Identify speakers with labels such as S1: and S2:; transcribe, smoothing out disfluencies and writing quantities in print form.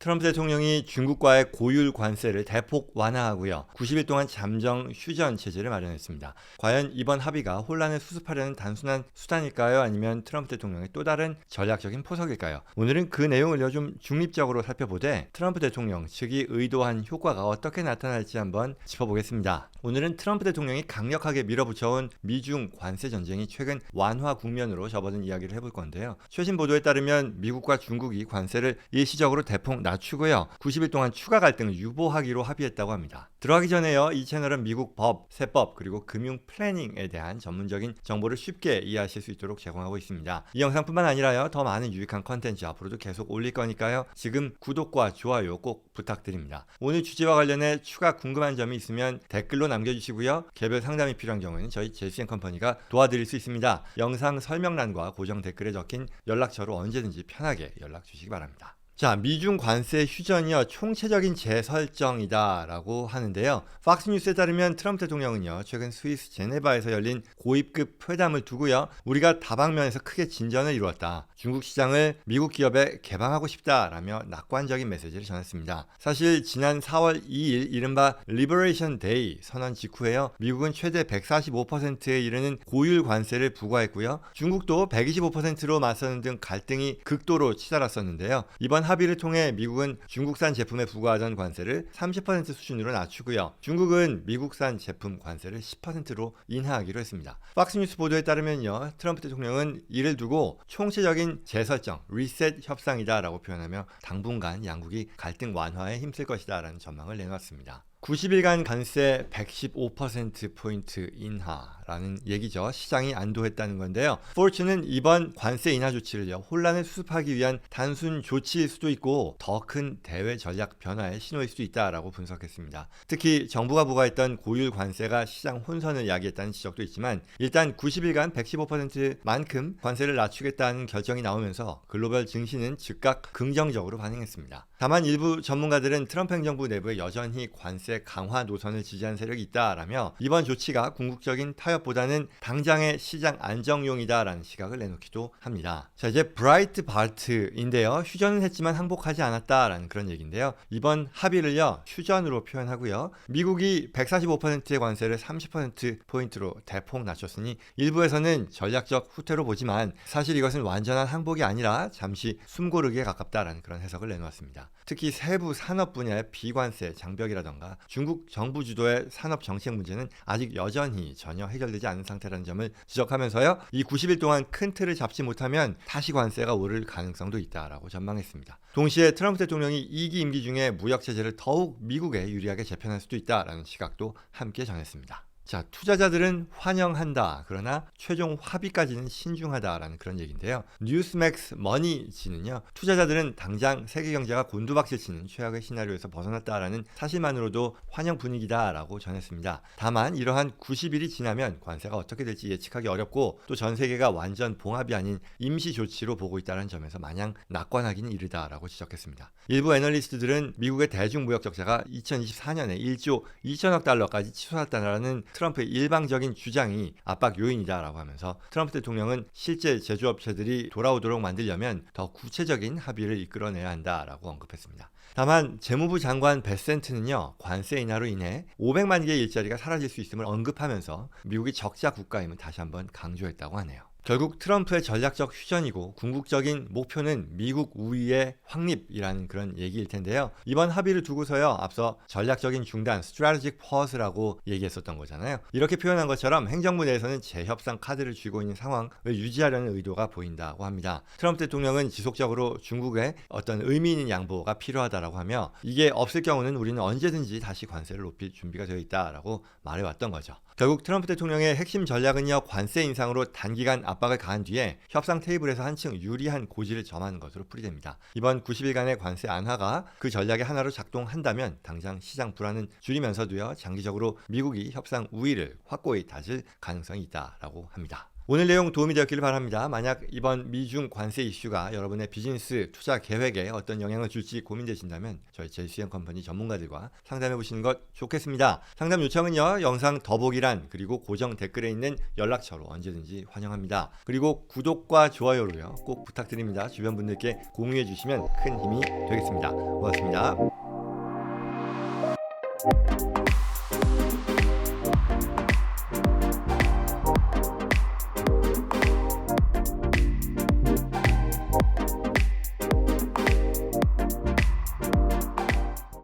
S1: 트럼프 대통령이 중국과의 고율 관세를 대폭 완화하고요. 90일 동안 잠정 휴전 체제를 마련했습니다. 과연 이번 합의가 혼란을 수습하려는 단순한 수단일까요? 아니면 트럼프 대통령의 또 다른 전략적인 포석일까요? 오늘은 그 내용을 좀 중립적으로 살펴보되 트럼프 대통령 측이 의도한 효과가 어떻게 나타날지 한번 짚어보겠습니다. 오늘은 트럼프 대통령이 강력하게 밀어붙여온 미중 관세 전쟁이 최근 완화 국면으로 접어든 이야기를 해볼 건데요. 최신 보도에 따르면 미국과 중국이 관세를 일시적으로 대폭 낮추고요. 90일 동안 추가 갈등을 유보하기로 합의했다고 합니다. 들어가기 전에요. 이 채널은 미국 법, 세법, 그리고 금융 플래닝에 대한 전문적인 정보를 쉽게 이해하실 수 있도록 제공하고 있습니다. 이 영상뿐만 아니라요. 더 많은 유익한 컨텐츠 앞으로도 계속 올릴 거니까요. 지금 구독과 좋아요 꼭 부탁드립니다. 오늘 주제와 관련해 추가 궁금한 점이 있으면 댓글로 남겨주시고요. 개별 상담이 필요한 경우에는 저희 제시앤컴퍼니가 도와드릴 수 있습니다. 영상 설명란과 고정 댓글에 적힌 연락처로 언제든지 편하게 연락 주시기 바랍니다. 자, 미중 관세 휴전이요, 총체적인 재설정이다라고 하는데요. 팍스뉴스에 따르면 트럼프 대통령은요, 최근 스위스 제네바에서 열린 고위급 회담을 두고요, 우리가 다방면에서 크게 진전을 이루었다. 중국 시장을 미국 기업에 개방하고 싶다라며 낙관적인 메시지를 전했습니다. 사실 지난 4월 2일 이른바 리버레이션 데이 선언 직후에요, 미국은 최대 145%에 이르는 고율 관세를 부과했고요, 중국도 125%로 맞서는 등 갈등이 극도로 치달았었는데요. 이번 합의를 통해 미국은 중국산 제품에 부과하던 관세를 30% 수준으로 낮추고요. 중국은 미국산 제품 관세를 10%로 인하하기로 했습니다. 팍스뉴스 보도에 따르면요, 트럼프 대통령은 이를 두고 총체적인 재설정, 리셋 협상이다라고 표현하며 당분간 양국이 갈등 완화에 힘쓸 것이다라는 전망을 내놨습니다. 90일간 관세 115%포인트 인하라는 얘기죠. 시장이 안도했다는 건데요. 포르츠는 이번 관세 인하 조치를요, 혼란을 수습하기 위한 단순 조치일 수도 있고 더 큰 대외 전략 변화의 신호일 수도 있다라고 분석했습니다. 특히 정부가 부과했던 고율 관세가 시장 혼선을 야기했다는 지적도 있지만 일단 90일간 115%만큼 관세를 낮추겠다는 결정이 나오면서 글로벌 증시는 즉각 긍정적으로 반응했습니다. 다만 일부 전문가들은 트럼프 행정부 내부에 여전히 관세 강화 노선을 지지한 세력이 있다라며 이번 조치가 궁극적인 타협보다는 당장의 시장 안정용이다라는 시각을 내놓기도 합니다. 자, 이제 브라이트 바트인데요. 휴전은 했지만 항복하지 않았다라는 그런 얘기인데요. 이번 합의를요, 휴전으로 표현하고요. 미국이 145%의 관세를 30%포인트로 대폭 낮췄으니 일부에서는 전략적 후퇴로 보지만 사실 이것은 완전한 항복이 아니라 잠시 숨고르기에 가깝다라는 그런 해석을 내놓았습니다. 특히 세부 산업 분야의 비관세 장벽이라던가 중국 정부 주도의 산업 정책 문제는 아직 여전히 전혀 해결되지 않은 상태라는 점을 지적하면서요, 이 90일 동안 큰 틀을 잡지 못하면 다시 관세가 오를 가능성도 있다라고 전망했습니다. 동시에 트럼프 대통령이 2기 임기 중에 무역 체제를 더욱 미국에 유리하게 재편할 수도 있다라는 시각도 함께 전했습니다. 자, 투자자들은 환영한다. 그러나 최종 합의까지는 신중하다라는 그런 얘기인데요. 뉴스맥스 머니지는요, 투자자들은 당장 세계 경제가 곤두박질치는 최악의 시나리오에서 벗어났다라는 사실만으로도 환영 분위기다라고 전했습니다. 다만 이러한 90일이 지나면 관세가 어떻게 될지 예측하기 어렵고 또 전 세계가 완전 봉합이 아닌 임시 조치로 보고 있다는 점에서 마냥 낙관하기는 이르다라고 지적했습니다. 일부 애널리스트들은 미국의 대중무역 적자가 2024년에 1조 2천억 달러까지 치솟았다는 트럼프의 일방적인 주장이 압박 요인이다라고 하면서 트럼프 대통령은 실제 제조업체들이 돌아오도록 만들려면 더 구체적인 합의를 이끌어내야 한다라고 언급했습니다. 다만 재무부 장관 베센트는요, 관세 인하로 인해 500만 개의 일자리가 사라질 수 있음을 언급하면서 미국이 적자 국가임을 다시 한번 강조했다고 하네요. 결국 트럼프의 전략적 휴전이고 궁극적인 목표는 미국 우위의 확립이라는 그런 얘기일 텐데요. 이번 합의를 두고서요, 앞서 전략적인 중단, strategic pause라고 얘기했었던 거잖아요. 이렇게 표현한 것처럼 행정부 내에서는 재협상 카드를 쥐고 있는 상황을 유지하려는 의도가 보인다고 합니다. 트럼프 대통령은 지속적으로 중국에 어떤 의미 있는 양보가 필요하다라고 하며 이게 없을 경우는 우리는 언제든지 다시 관세를 높일 준비가 되어 있다라고 말해왔던 거죠. 결국 트럼프 대통령의 핵심 전략은요, 관세 인상으로 단기간 압박을 가한 뒤에 협상 테이블에서 한층 유리한 고지를 점하는 것으로 풀이됩니다. 이번 90일간의 관세 안하가 그 전략의 하나로 작동한다면 당장 시장 불안은 줄이면서도요, 장기적으로 미국이 협상 우위를 확고히 다질 가능성이 있다라고 합니다. 오늘 내용 도움이 되었기를 바랍니다. 만약 이번 미중 관세 이슈가 여러분의 비즈니스 투자 계획에 어떤 영향을 줄지 고민되신다면 저희 JCN 컴퍼니 전문가들과 상담해 보시는 것 좋겠습니다. 상담 요청은요, 영상 더보기란 그리고 고정 댓글에 있는 연락처로 언제든지 환영합니다. 그리고 구독과 좋아요로요 꼭 부탁드립니다. 주변 분들께 공유해 주시면 큰 힘이 되겠습니다. 고맙습니다.